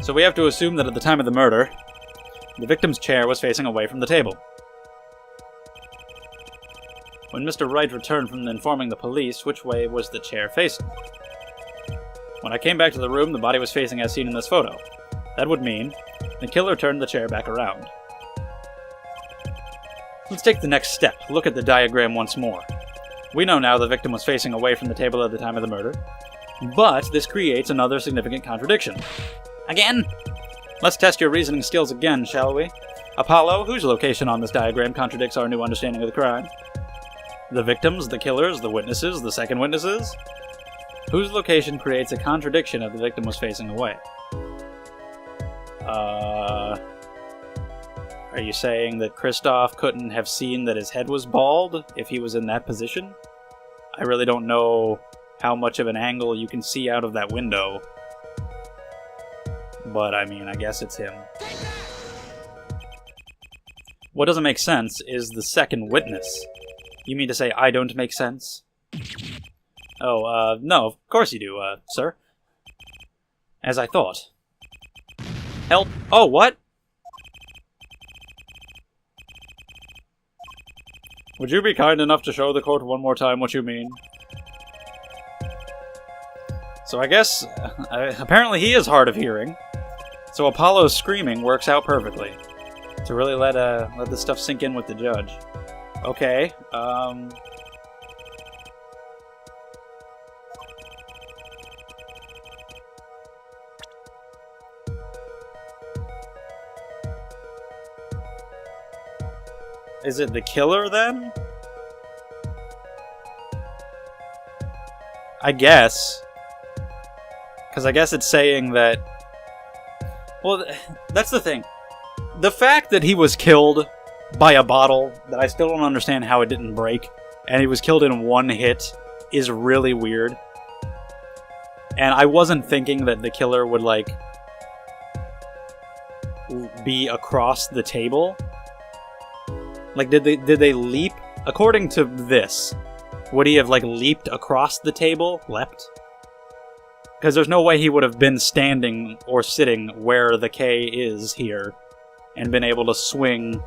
So we have to assume that at the time of the murder, the victim's chair was facing away from the table. When Mr. Wright returned from informing the police, which way was the chair facing? When I came back to the room, the body was facing as seen in this photo. That would mean the killer turned the chair back around. Let's take the next step. Look at the diagram once more. We know now the victim was facing away from the table at the time of the murder, but this creates another significant contradiction. Again? Let's test your reasoning skills again, shall we? Apollo, whose location on this diagram contradicts our new understanding of the crime? The victims, the killers, the witnesses, the second witnesses? Whose location creates a contradiction if the victim was facing away? Are you saying that Christoph couldn't have seen that his head was bald if he was in that position? I really don't know how much of an angle you can see out of that window. But, I mean, I guess it's him. What doesn't make sense is the second witness. You mean to say I don't make sense? Oh, no, of course you do, sir. As I thought. Help. Oh, what? Would you be kind enough to show the court one more time what you mean? So I guess, apparently he is hard of hearing. So Apollo's screaming works out perfectly. To really let this stuff sink in with the judge. Okay, is it the killer, then? I guess. Because I guess it's saying that... Well, that's the thing. The fact that he was killed by a bottle, that I still don't understand how it didn't break, and he was killed in one hit, is really weird. And I wasn't thinking that the killer would, like, be across the table. Like, did they leap? According to this, would he have, like, leaped across the table? Leapt? Because there's no way he would have been standing or sitting where the K is here and been able to swing,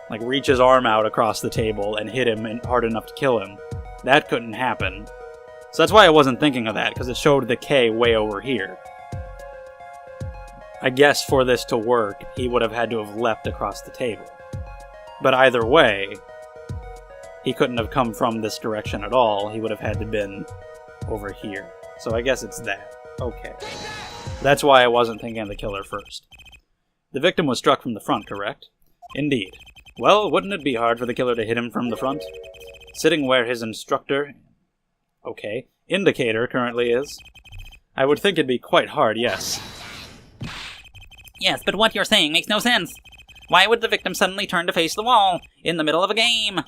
like, reach his arm out across the table and hit him hard enough to kill him. That couldn't happen. So that's why I wasn't thinking of that, because it showed the K way over here. I guess for this to work, he would have had to have leapt across the table. But either way, he couldn't have come from this direction at all. He would have had to been over here. So I guess it's that. Okay. That's why I wasn't thinking of the killer first. The victim was struck from the front, correct? Indeed. Well, wouldn't it be hard for the killer to hit him from the front? Sitting where his indicator currently is? I would think it'd be quite hard, yes. Yes, but what you're saying makes no sense. Why would the victim suddenly turn to face the wall in the middle of a game?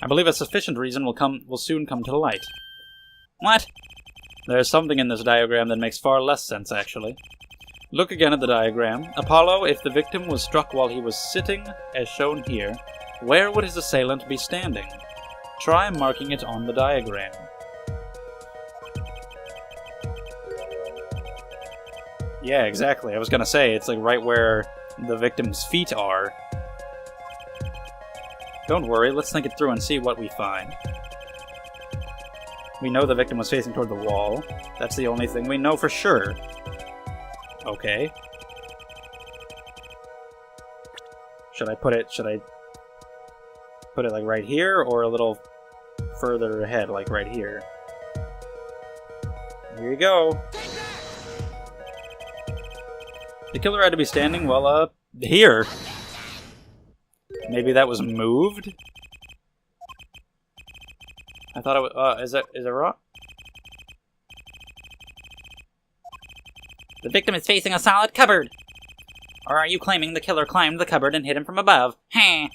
I believe a sufficient reason will soon come to light. What? There's something in this diagram that makes far less sense, actually. Look again at the diagram. Apollo, if the victim was struck while he was sitting, as shown here, where would his assailant be standing? Try marking it on the diagram. Yeah, exactly. I was gonna say, it's like right where the victim's feet are. Don't worry, let's think it through and see what we find. We know the victim was facing toward the wall. That's the only thing we know for sure. Okay. Should I put it like right here, or a little further ahead, like right here? Here you go. The killer had to be standing, well, here. Maybe that was moved? I thought it was, is it wrong? The victim is facing a solid cupboard. Or are you claiming the killer climbed the cupboard and hit him from above? Heh.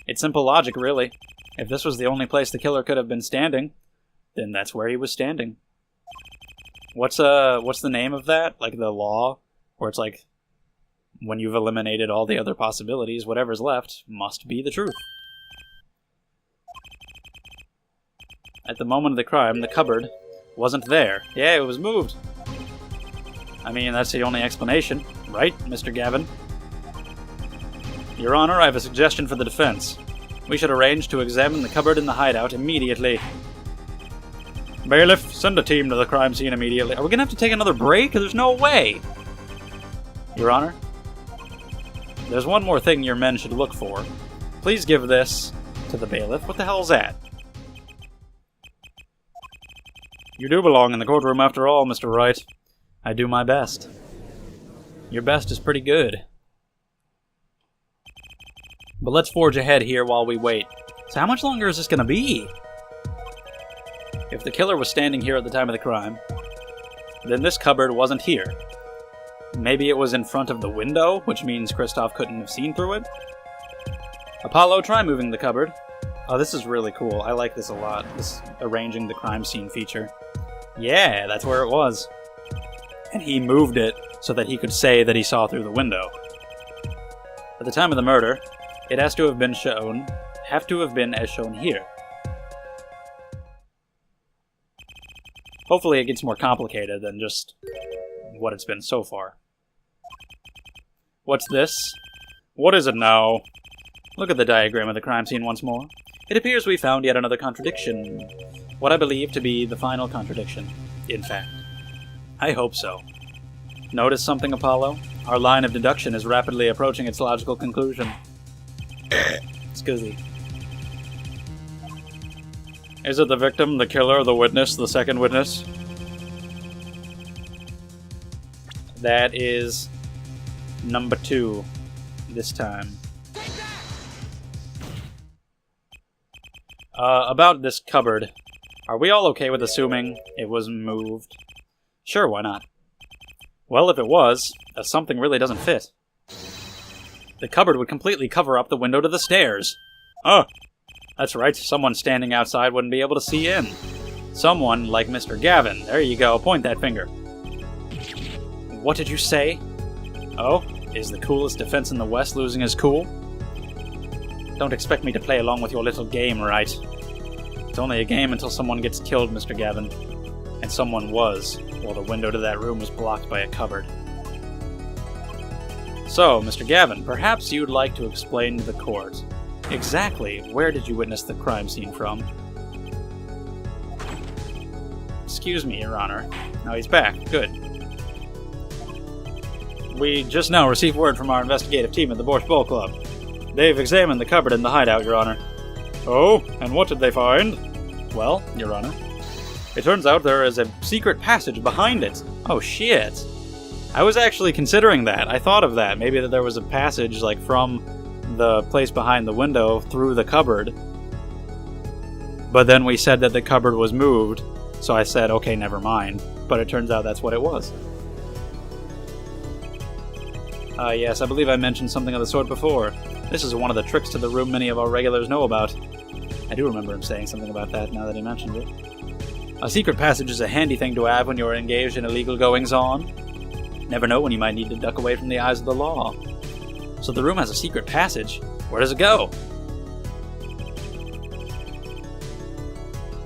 It's simple logic, really. If this was the only place the killer could have been standing, then that's where he was standing. What's the name of that? Like the law? Where it's like, when you've eliminated all the other possibilities, whatever's left must be the truth. At the moment of the crime, the cupboard wasn't there. Yeah, it was moved. I mean, that's the only explanation, right, Mr. Gavin? Your Honor, I have a suggestion for the defense. We should arrange to examine the cupboard in the hideout immediately. Bailiff, send a team to the crime scene immediately. Are we gonna have to take another break? There's no way! Your Honor, there's one more thing your men should look for. Please give this to the bailiff. What the hell's that? You do belong in the courtroom after all, Mr. Wright. I do my best. Your best is pretty good. But let's forge ahead here while we wait. So how much longer is this gonna be? If the killer was standing here at the time of the crime, then this cupboard wasn't here. Maybe it was in front of the window, which means Kristoff couldn't have seen through it? Apollo, try moving the cupboard. Oh, this is really cool. I like this a lot. This arranging the crime scene feature. Yeah, that's where it was. And he moved it so that he could say that he saw through the window. At the time of the murder, it has to have been as shown here. Hopefully it gets more complicated than just what it's been so far. What's this? What is it now? Look at the diagram of the crime scene once more. It appears we found yet another contradiction. What I believe to be the final contradiction, in fact. I hope so. Notice something, Apollo? Our line of deduction is rapidly approaching its logical conclusion. Excuse me. Is it the victim, the killer, the witness, the second witness? That is number 2 this time. About this cupboard. Are we all okay with assuming it was moved? Sure, why not? Well, if it was, something really doesn't fit. The cupboard would completely cover up the window to the stairs. Oh, that's right, someone standing outside wouldn't be able to see in. Someone like Mr. Gavin. There you go, point that finger. What did you say? Oh, is the coolest defense in the West losing his cool? Don't expect me to play along with your little game, right? It's only a game until someone gets killed, Mr. Gavin. And someone was, while the window to that room was blocked by a cupboard. So, Mr. Gavin, perhaps you'd like to explain to the court exactly where did you witness the crime scene from? Excuse me, Your Honor. Now he's back. Good. We just now received word from our investigative team at the Borscht Bowl Club. They've examined the cupboard in the hideout, Your Honor. Oh, and what did they find? Well, Your Honor, it turns out there is a secret passage behind it. Oh, shit. I was actually considering that. I thought of that. Maybe that there was a passage, like, from the place behind the window through the cupboard. But then we said that the cupboard was moved, so I said, okay, never mind. But it turns out that's what it was. Yes, I believe I mentioned something of the sort before. This is one of the tricks to the room many of our regulars know about. I do remember him saying something about that now that he mentioned it. A secret passage is a handy thing to have when you're engaged in illegal goings-on. Never know when you might need to duck away from the eyes of the law. So the room has a secret passage. Where does it go?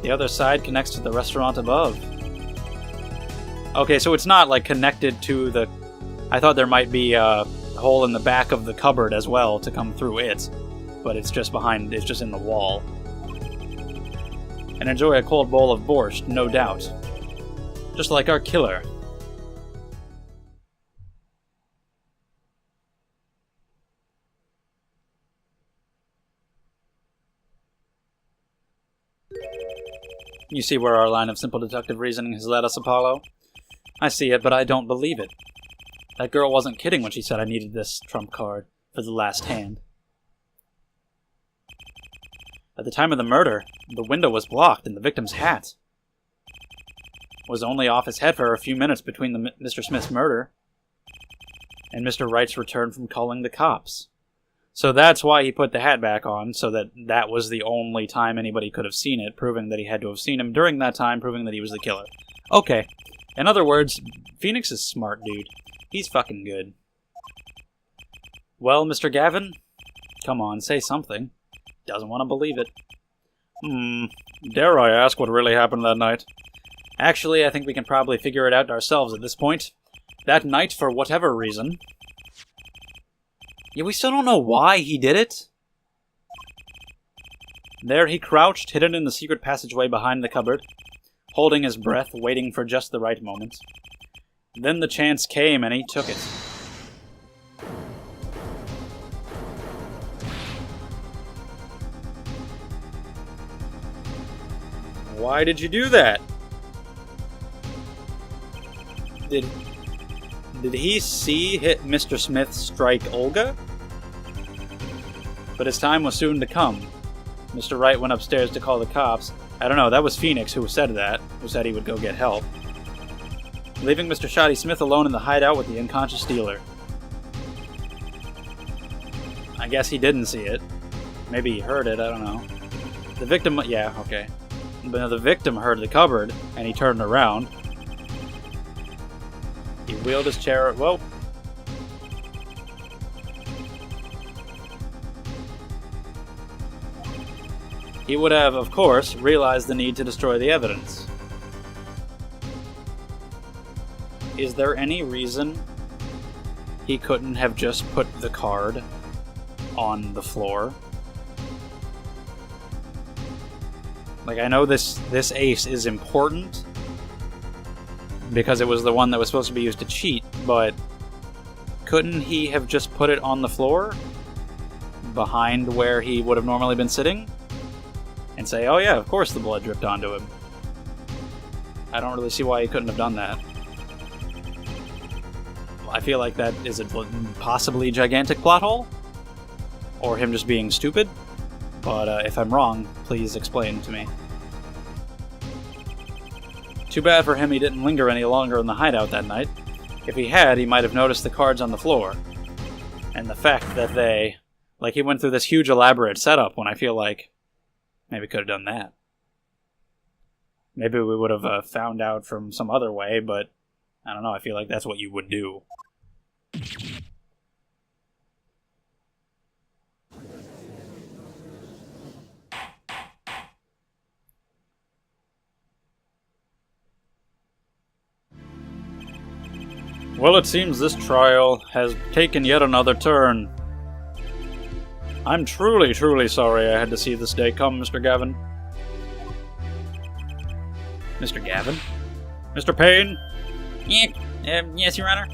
The other side connects to the restaurant above. Okay, so it's not, like, connected to the... I thought there might be a hole in the back of the cupboard as well to come through it. But it's just behind... it's just in the wall. And enjoy a cold bowl of borscht, no doubt. Just like our killer. You see where our line of simple deductive reasoning has led us, Apollo? I see it, but I don't believe it. That girl wasn't kidding when she said I needed this trump card for the last hand. At the time of the murder, the window was blocked and the victim's hat was only off his head for a few minutes between Mr. Smith's murder and Mr. Wright's return from calling the cops. So that's why he put the hat back on, so that was the only time anybody could have seen it, proving that he had to have seen him during that time, proving that he was the killer. Okay. In other words, Phoenix is smart, dude. He's fucking good. Well, Mr. Gavin? Come on, say something. Doesn't want to believe it. Dare I ask what really happened that night? Actually, I think we can probably figure it out ourselves at this point. That night, for whatever reason. Yeah, we still don't know why he did it. There he crouched, hidden in the secret passageway behind the cupboard, holding his breath, waiting for just the right moment. Then the chance came, and he took it. Why did you do that? Did he see Mr. Smith strike Olga? But his time was soon to come. Mr. Wright went upstairs to call the cops. I don't know, that was Phoenix who said that, who said he would go get help. Leaving Mr. Shoddy Smith alone in the hideout with the unconscious dealer. I guess he didn't see it. Maybe he heard it, I don't know. The victim, yeah, okay. But the victim heard the cupboard, and he turned around. He wheeled his chair, whoa. He would have, of course, realized the need to destroy the evidence. Is there any reason he couldn't have just put the card on the floor? Like, I know this ace is important because it was the one that was supposed to be used to cheat, but couldn't he have just put it on the floor behind where he would have normally been sitting and say, oh yeah, of course the blood dripped onto him? I don't really see why he couldn't have done that. I feel like that is a possibly gigantic plot hole, or him just being stupid, but if I'm wrong, please explain to me. Too bad for him he didn't linger any longer in the hideout that night. If he had, he might have noticed the cards on the floor. And the fact that they... Like, he went through this huge elaborate setup when I feel like maybe could have done that. Maybe we would have found out from some other way, but I don't know, I feel like that's what you would do. Well, it seems this trial has taken yet another turn. I'm truly, truly sorry I had to see this day come, Mr. Gavin. Mr. Gavin? Mr. Payne? Yes, Your Honor.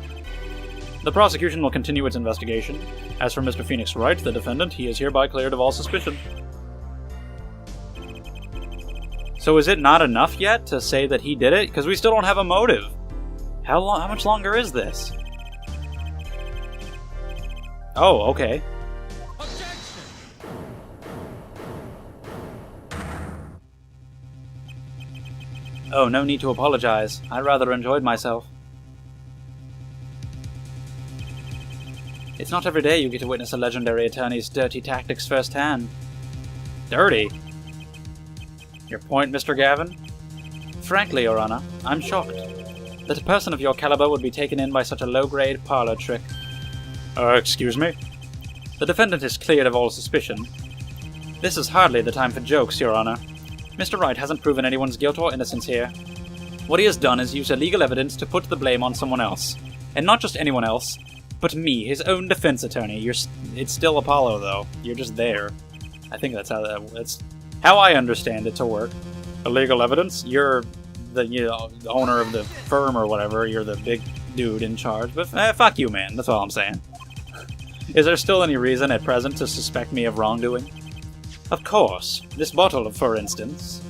The prosecution will continue its investigation. As for Mr. Phoenix Wright, the defendant, he is hereby cleared of all suspicion. So is it not enough yet to say that he did it? Because we still don't have a motive. How much longer is this? Oh, okay. Objection! Oh, no need to apologize. I rather enjoyed myself. It's not every day you get to witness a legendary attorney's dirty tactics firsthand. Dirty? Your point, Mr. Gavin? Frankly, Your Honor, I'm shocked that a person of your caliber would be taken in by such a low-grade parlor trick. Excuse me? The defendant is cleared of all suspicion. This is hardly the time for jokes, Your Honor. Mr. Wright hasn't proven anyone's guilt or innocence here. What he has done is use illegal evidence to put the blame on someone else. And not just anyone else, but me, his own defense attorney. It's still Apollo, though. You're just there. I think that's how I understand it to work. Illegal evidence? You're the owner of the firm or whatever. You're the big dude in charge. But fuck you, man. That's all I'm saying. Is there still any reason at present to suspect me of wrongdoing? Of course. This bottle, for instance.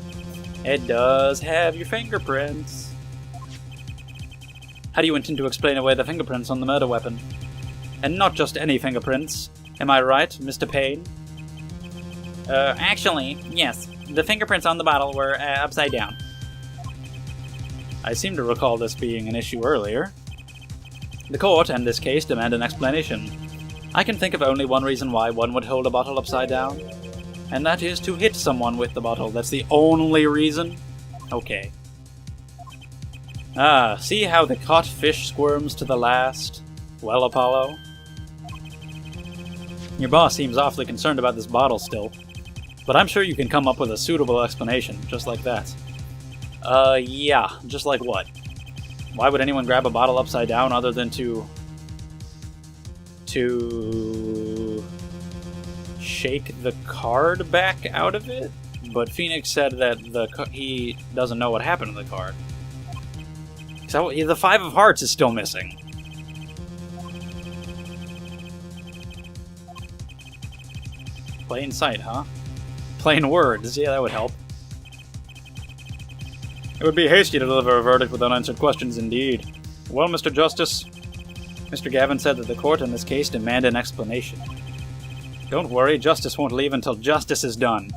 It does have your fingerprints. How do you intend to explain away the fingerprints on the murder weapon? And not just any fingerprints. Am I right, Mr. Payne? Actually, yes. The fingerprints on the bottle were upside down. I seem to recall this being an issue earlier. The court, and this case, demand an explanation. I can think of only one reason why one would hold a bottle upside down, and that is to hit someone with the bottle. That's the only reason? Okay. Ah, see how the caught fish squirms to the last? Well, Apollo? Your boss seems awfully concerned about this bottle still, but I'm sure you can come up with a suitable explanation, just like that. Yeah, just like what? Why would anyone grab a bottle upside down other than to shake the card back out of it? But Phoenix said that he doesn't know what happened to the card. So the 5 of Hearts is still missing. Plain sight, huh? Plain words. Yeah, that would help. It would be hasty to deliver a verdict with unanswered questions, indeed. Well, Mr. Justice, Mr. Gavin said that the court in this case demand an explanation. Don't worry, justice won't leave until justice is done.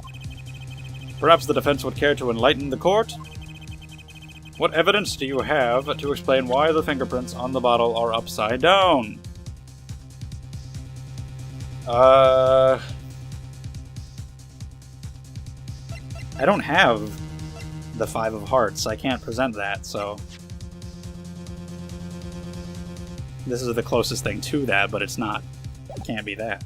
Perhaps the defense would care to enlighten the court? What evidence do you have to explain why the fingerprints on the bottle are upside down? I don't have the 5 of Hearts. I can't present that, so... This is the closest thing to that, but it's not. It can't be that.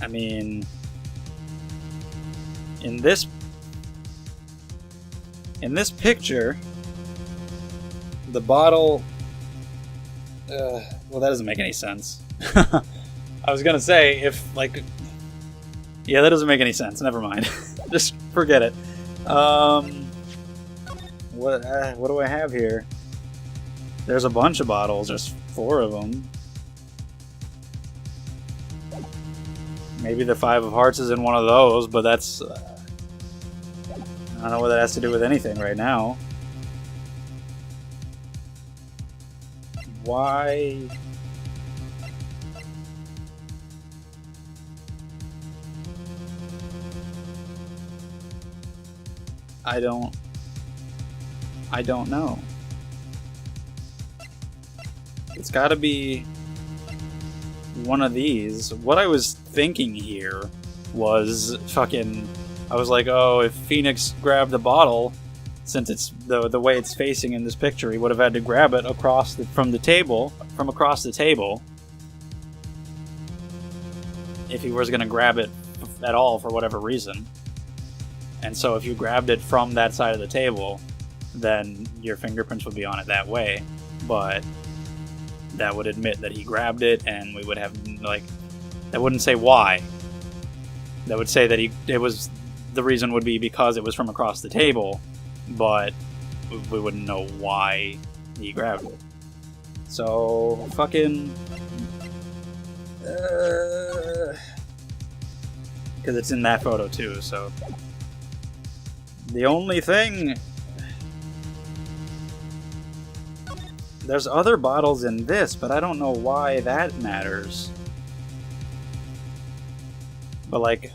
I mean, in this picture, the bottle. Well, that doesn't make any sense. I was gonna say yeah, that doesn't make any sense. Never mind. Just forget it. What do I have here? There's a bunch of bottles. There's 4 of them. Maybe the 5 of Hearts is in one of those, but that's... I don't know what that has to do with anything right now. Why... I don't know. It's gotta be one of these. What I was thinking here was fucking... I was like, oh, if Phoenix grabbed the bottle, since it's the way it's facing in this picture, he would have had to grab it from across the table. If he was going to grab it at all for whatever reason. And so if you grabbed it from that side of the table, then your fingerprints would be on it that way. But that would admit that he grabbed it, and we would have, that wouldn't say why. That would say that the reason would be because it was from across the table, but we wouldn't know why he grabbed it. So, fucking... because it's in that photo too, so... The only thing... There's other bottles in this, but I don't know why that matters. But,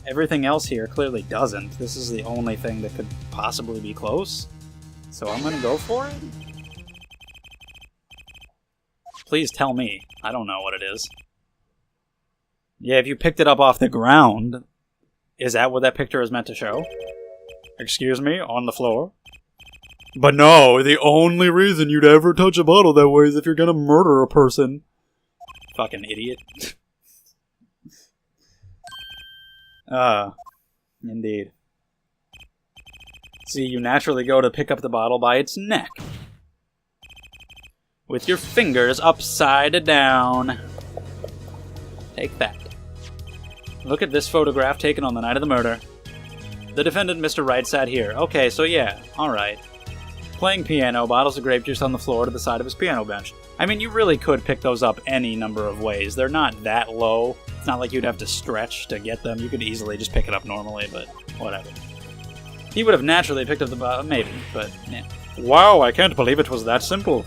everything else here clearly doesn't. This is the only thing that could possibly be close. So I'm gonna go for it? Please tell me. I don't know what it is. Yeah, if you picked it up off the ground, is that what that picture is meant to show? Excuse me? On the floor? But no, the only reason you'd ever touch a bottle that way is if you're gonna murder a person. Fucking idiot. Indeed. See, you naturally go to pick up the bottle by its neck. With your fingers upside down. Take that. Look at this photograph taken on the night of the murder. The defendant, Mr. Wright, sat here. Okay, so yeah, alright. Playing piano, bottles of grape juice on the floor to the side of his piano bench. I mean, you really could pick those up any number of ways. They're not that low. It's not like you'd have to stretch to get them. You could easily just pick it up normally, but whatever. He would have naturally picked up the bottle, maybe, but yeah. Wow, I can't believe it was that simple.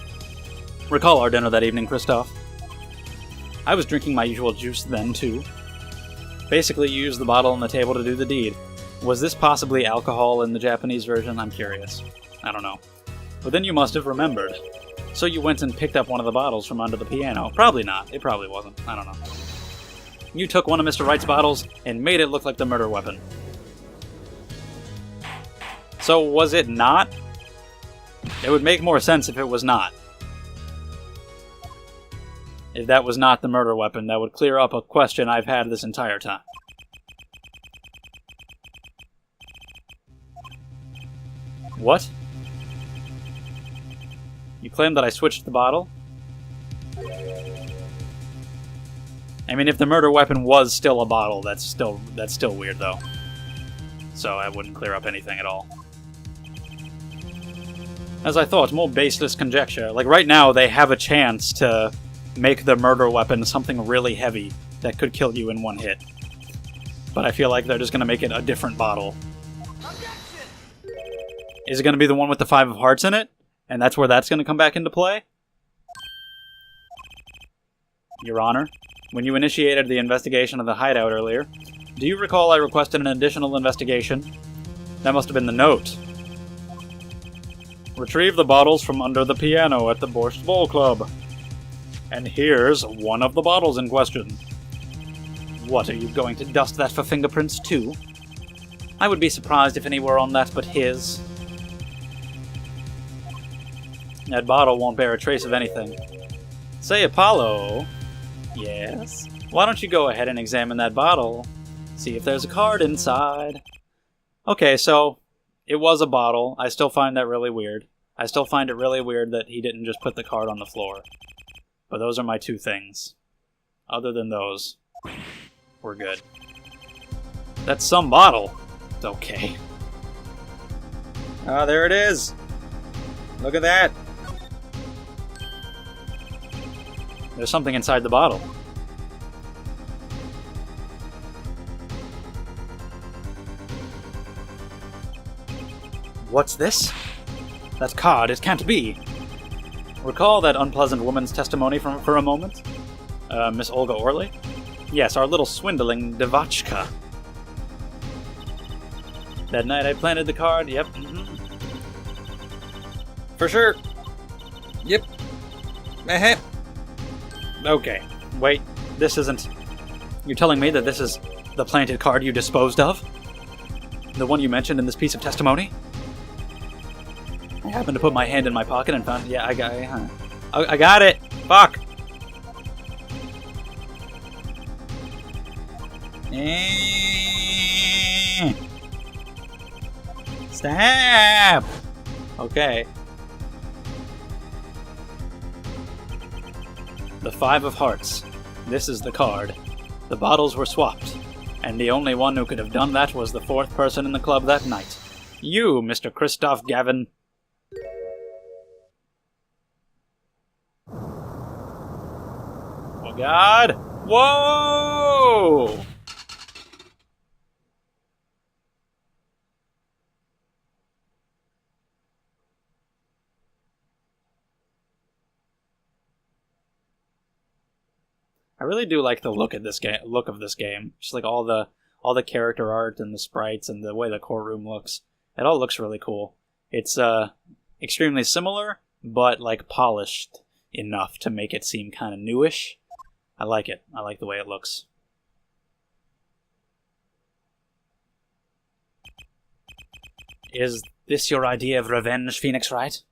Recall our dinner that evening, Christoph. I was drinking my usual juice then, too. Basically, you used the bottle on the table to do the deed. Was this possibly alcohol in the Japanese version? I'm curious. I don't know. But then you must have remembered. So you went and picked up one of the bottles from under the piano. Probably not. It probably wasn't. I don't know. You took one of Mr. Wright's bottles and made it look like the murder weapon. So was it not It would make more sense if it was not. If that was not the murder weapon, that would clear up a question I've had this entire time. What? You claim that I switched the bottle? I mean, if the murder weapon was still a bottle, that's still weird, though. So I wouldn't clear up anything at all. As I thought, more baseless conjecture. Like, right now, they have a chance to make the murder weapon something really heavy that could kill you in one hit. But I feel like they're just going to make it a different bottle. Is it going to be the one with the 5 of hearts in it? And that's where that's going to come back into play? Your Honor, when you initiated the investigation of the hideout earlier, do you recall I requested an additional investigation? That must have been the note. Retrieve the bottles from under the piano at the Borscht Bowl Club. And here's one of the bottles in question. What, are you going to dust that for fingerprints too? I would be surprised if any were on that but his. That bottle won't bear a trace of anything. Say, Apollo... Yes? Why don't you go ahead and examine that bottle? See if there's a card inside. Okay, so... It was a bottle. I still find that really weird. I still find it really weird that he didn't just put the card on the floor. But those are my 2 things. Other than those, we're good. That's some bottle. It's okay. Ah, there it is. Look at that. There's something inside the bottle. What's this? That card, it can't be. Recall that unpleasant woman's testimony for a moment? Miss Olga Orley? Yes, our little swindling Devachka. That night I planted the card, yep. For sure. Yep. Okay, wait, this isn't... You're telling me that this is the planted card you disposed of? The one you mentioned in this piece of testimony? I happened to put my hand in my pocket and found... Yeah, I got it! Fuck! Stop! Okay. The 5 of hearts. This is the card. The bottles were swapped. And the only one who could have done that was the 4th person in the club that night. You, Mr. Christoph Gavin... Oh God! Whoa! I really do like the look of this game. Just like all the character art and the sprites and the way the courtroom looks. It all looks really cool. It's extremely similar, but like polished enough to make it seem kind of newish. I like it. I like the way it looks. Is this your idea of revenge, Phoenix Wright?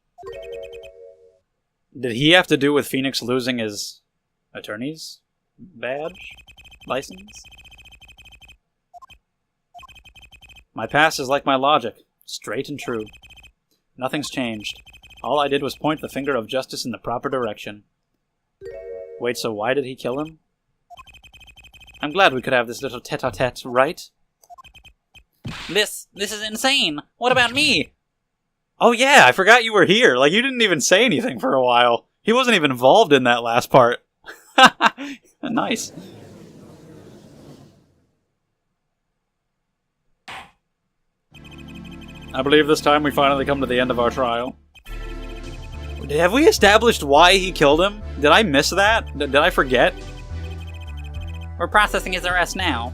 Did he have to do with Phoenix losing his attorney's badge? License? My past is like my logic. Straight and true. Nothing's changed. All I did was point the finger of justice in the proper direction. Wait, so why did he kill him? I'm glad we could have this little tete-a-tete, right? This is insane! What about me? Oh yeah, I forgot you were here. Like, you didn't even say anything for a while. He wasn't even involved in that last part. Nice. I believe this time we finally come to the end of our trial. Have we established why he killed him? Did I miss that? Did I forget? We're processing his arrest now.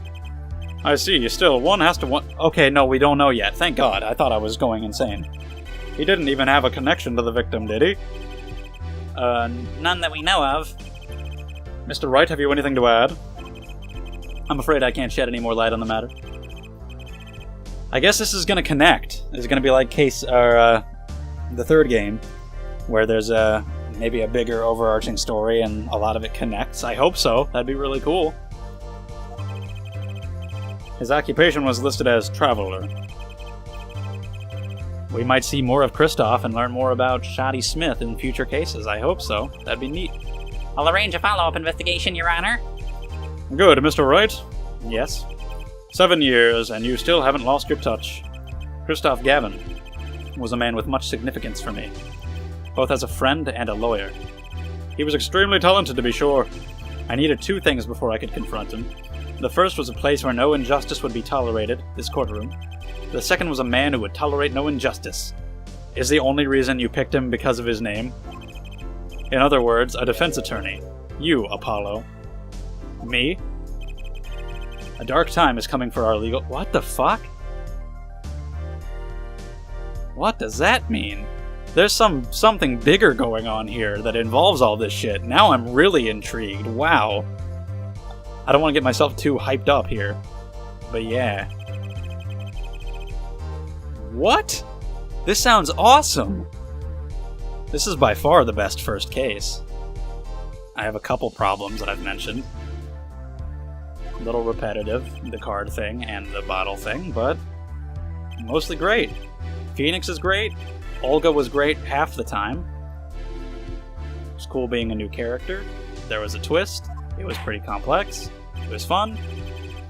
I see. Still, one has to... Okay, no, we don't know yet. Thank God. I thought I was going insane. He didn't even have a connection to the victim, did he? None that we know of. Mr. Wright, have you anything to add? I'm afraid I can't shed any more light on the matter. I guess this is gonna connect. It's gonna be like the third game, where there's maybe a bigger overarching story and a lot of it connects. I hope so. That'd be really cool. His occupation was listed as traveler. We might see more of Kristoff and learn more about Shoddy Smith in future cases. I hope so. That'd be neat. I'll arrange a follow-up investigation, Your Honor. Good, Mr. Wright? Yes. 7 years, and you still haven't lost your touch. Kristoff Gavin was a man with much significance for me, both as a friend and a lawyer. He was extremely talented, to be sure. I needed 2 things before I could confront him. The first was a place where no injustice would be tolerated, this courtroom. The second was a man who would tolerate no injustice. Is the only reason you picked him because of his name? In other words, a defense attorney. You, Apollo. Me? A dark time is coming for our legal... What the fuck? What does that mean? There's something bigger going on here that involves all this shit. Now I'm really intrigued. Wow. I don't want to get myself too hyped up here. But yeah. What? This sounds awesome! This is by far the best first case. I have a couple problems that I've mentioned. A little repetitive, the card thing and the bottle thing, but mostly great. Phoenix is great. Olga was great half the time. It was cool being a new character. There was a twist. It was pretty complex. It was fun.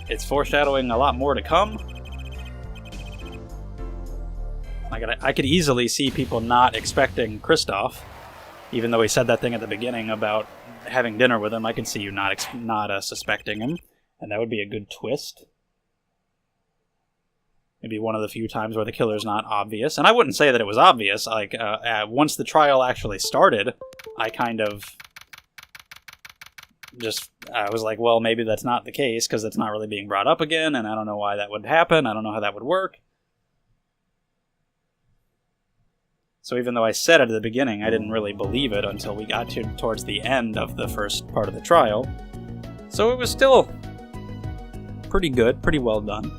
It's foreshadowing a lot more to come. I could easily see people not expecting Kristoff, even though he said that thing at the beginning about having dinner with him. I could see you not suspecting him, and that would be a good twist. Maybe one of the few times where the killer's not obvious. And I wouldn't say that it was obvious. Like, once the trial actually started, I kind of I was like, well, maybe that's not the case, because it's not really being brought up again, and I don't know why that would happen. I don't know how that would work. So even though I said it at the beginning, I didn't really believe it until we got towards the end of the first part of the trial. So it was still pretty good, pretty well done.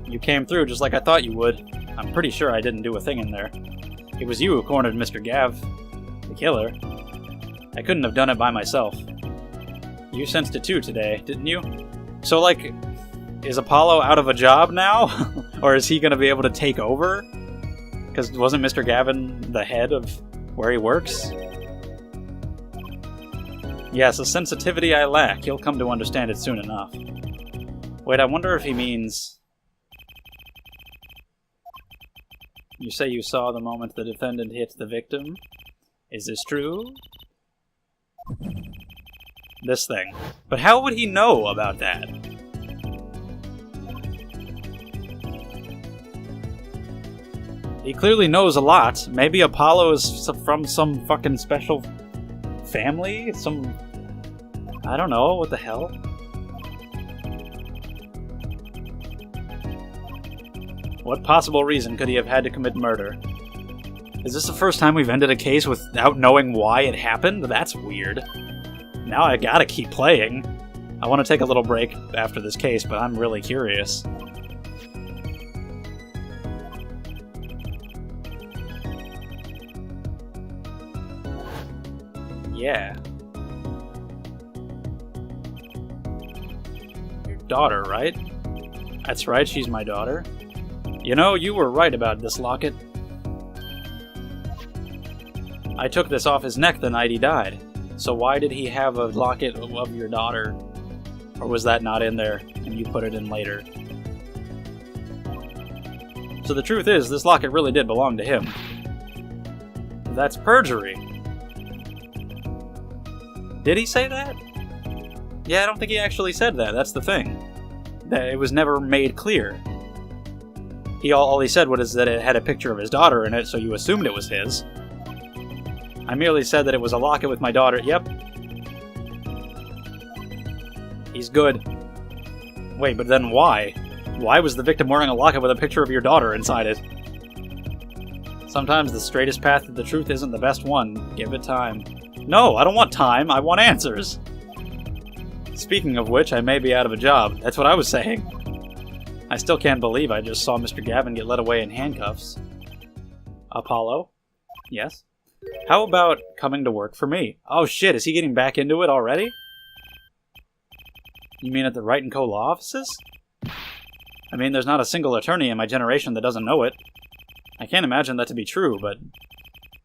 You came through just like I thought you would. I'm pretty sure I didn't do a thing in there. It was you who cornered Mr. Gav, the killer. I couldn't have done it by myself. You sensed it too today, didn't you? So, like, is Apollo out of a job now? Or is he going to be able to take over? Because wasn't Mr. Gavin the head of where he works? Yes, a sensitivity I lack. You'll come to understand it soon enough. Wait, I wonder if he means... You say you saw the moment the defendant hit the victim? Is this true? This thing. But how would he know about that? He clearly knows a lot. Maybe Apollo is from some fucking special family? I don't know, what the hell? What possible reason could he have had to commit murder? Is this the first time we've ended a case without knowing why it happened? That's weird. Now I gotta keep playing. I want to take a little break after this case, but I'm really curious. Yeah. Your daughter, right? That's right, she's my daughter. You know, you were right about this locket. I took this off his neck the night he died. So why did he have a locket of your daughter? Or was that not in there, and you put it in later? So the truth is, this locket really did belong to him. That's perjury. Did he say that? Yeah, I don't think he actually said that. That's the thing. That it was never made clear. All he said was that it had a picture of his daughter in it, so you assumed it was his. I merely said that it was a locket with my daughter. Yep. He's good. Wait, but then why? Why was the victim wearing a locket with a picture of your daughter inside it? Sometimes the straightest path to the truth isn't the best one. Give it time. No, I don't want time. I want answers. Speaking of which, I may be out of a job. That's what I was saying. I still can't believe I just saw Mr. Gavin get led away in handcuffs. Apollo? Yes? How about coming to work for me? Oh shit, is he getting back into it already? You mean at the Wright & Co. law offices? I mean, there's not a single attorney in my generation that doesn't know it. I can't imagine that to be true, but...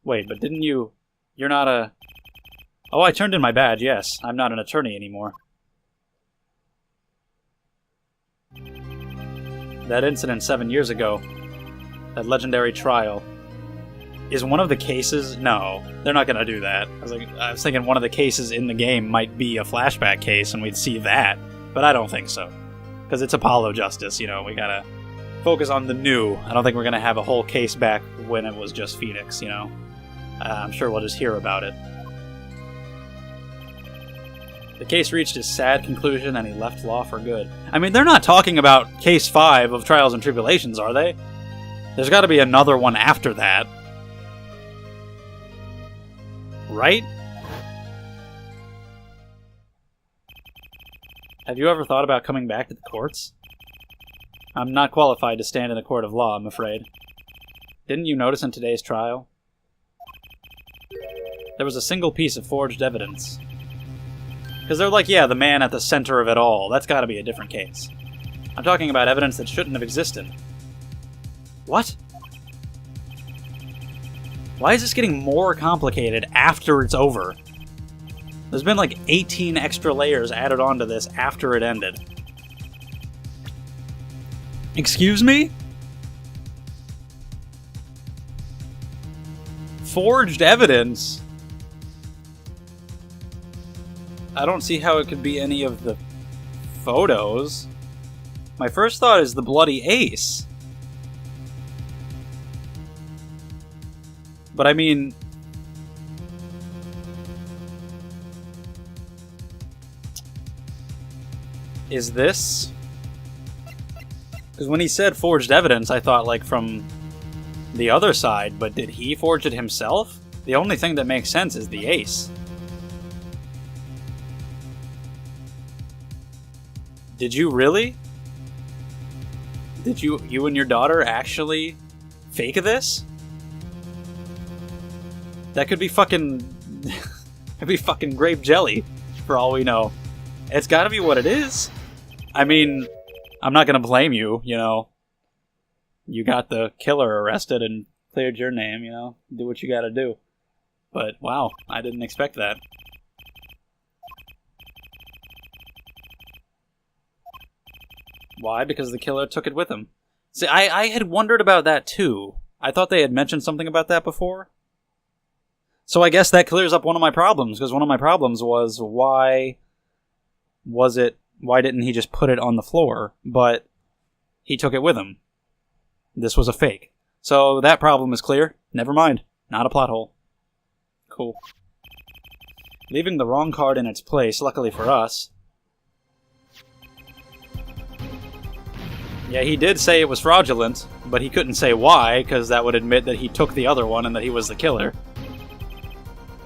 Wait, but didn't you... You're not a... Oh, I turned in my badge, yes. I'm not an attorney anymore. That incident 7 years ago, that legendary trial, is one of the cases... No, they're not going to do that. I was thinking one of the cases in the game might be a flashback case, and we'd see that, but I don't think so. Because it's Apollo Justice, you know, we gotta focus on the new. I don't think we're gonna have a whole case back when it was just Phoenix, you know. I'm sure we'll just hear about it. The case reached its sad conclusion and he left law for good. I mean, they're not talking about Case 5 of Trials and Tribulations, are they? There's gotta be another one after that. Right? Have you ever thought about coming back to the courts? I'm not qualified to stand in a court of law, I'm afraid. Didn't you notice in today's trial? There was a single piece of forged evidence. Because they're like, yeah, the man at the center of it all. That's gotta be a different case. I'm talking about evidence that shouldn't have existed. What? Why is this getting more complicated after it's over? There's been like 18 extra layers added onto this after it ended. Excuse me? Forged evidence? I don't see how it could be any of the photos. My first thought is the bloody ace. But I mean... Is this... Because when he said forged evidence, I thought like from the other side, but did he forge it himself? The only thing that makes sense is the ace. Did you really? Did you and your daughter actually fake this? That could be fucking... could be fucking grape jelly, for all we know. It's gotta be what it is. I mean, I'm not gonna blame you, you know. You got the killer arrested and cleared your name, you know. Do what you gotta do. But, wow, I didn't expect that. Why? Because the killer took it with him. See, I had wondered about that too. I thought they had mentioned something about that before. So I guess that clears up one of my problems, because one of my problems was why didn't he just put it on the floor? But he took it with him. This was a fake. So that problem is clear. Never mind. Not a plot hole. Cool. Leaving the wrong card in its place, luckily for us. Yeah, he did say it was fraudulent, but he couldn't say why, because that would admit that he took the other one and that he was the killer.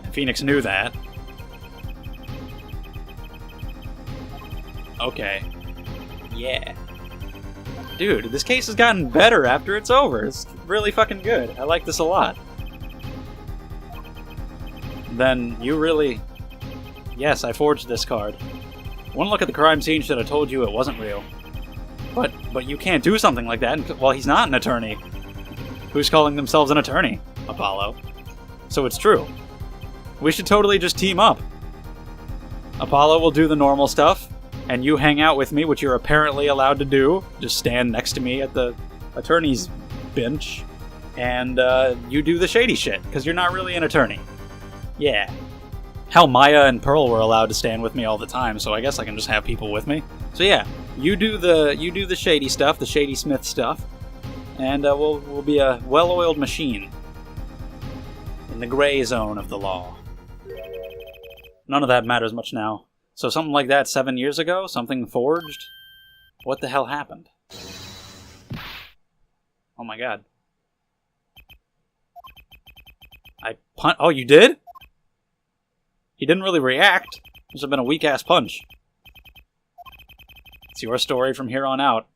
And Phoenix knew that. Okay. Yeah. Dude, this case has gotten better after it's over. It's really fucking good. I like this a lot. Then you really... Yes, I forged this card. One look at the crime scene should have told you it wasn't real. But you can't do something like that. Well, he's not an attorney. Who's calling themselves an attorney? Apollo. So it's true. We should totally just team up. Apollo will do the normal stuff, and you hang out with me, which you're apparently allowed to do. Just stand next to me at the attorney's bench, and you do the shady shit, because you're not really an attorney. Yeah. Hell, Maya and Pearl were allowed to stand with me all the time, so I guess I can just have people with me. So yeah, you do the shady stuff, the Shady Smith stuff, and we'll be a well-oiled machine in the gray zone of the law. None of that matters much now. So something like that 7 years ago, something forged. What the hell happened? Oh my god! Oh, you did? He didn't really react. This have been a weak-ass punch. It's your story from here on out.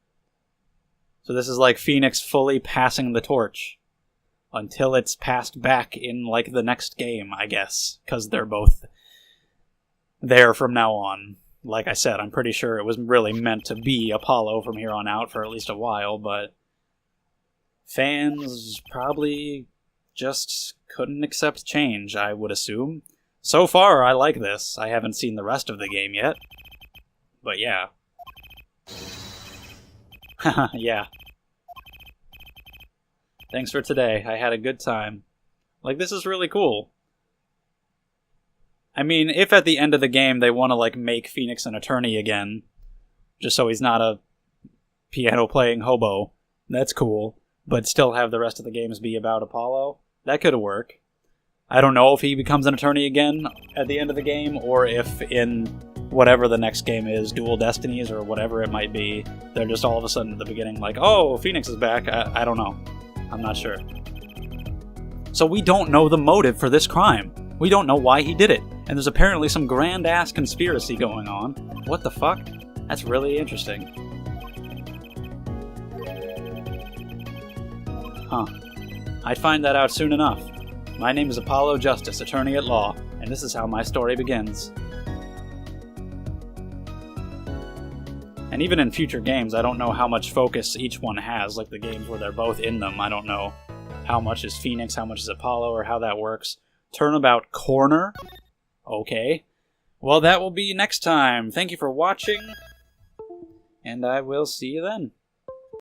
So this is like Phoenix fully passing the torch. until it's passed back in, like, the next game, I guess, because they're both there from now on. Like I said, I'm pretty sure it was really meant to be Apollo from here on out for at least a while, but fans probably just couldn't accept change, I would assume. So far, I like this. I haven't seen the rest of the game yet. But yeah. Haha, yeah. Thanks for today. I had a good time. Like, this is really cool. I mean, if at the end of the game they want to, like, make Phoenix an attorney again, just so he's not a piano-playing hobo, that's cool. But still have the rest of the games be about Apollo, that could work. I don't know if he becomes an attorney again at the end of the game, or if in whatever the next game is, Dual Destinies or whatever it might be, they're just all of a sudden at the beginning like, oh, Phoenix is back. I don't know. I'm not sure. So we don't know the motive for this crime. We don't know why he did it. And there's apparently some grand-ass conspiracy going on. What the fuck? That's really interesting. Huh. I'd find that out soon enough. My name is Apollo Justice, attorney at law, and this is how my story begins. And even in future games, I don't know how much focus each one has, like the games where they're both in them. I don't know how much is Phoenix, how much is Apollo, or how that works. Turnabout Corner? Okay. Well, that will be next time. Thank you for watching, and I will see you then.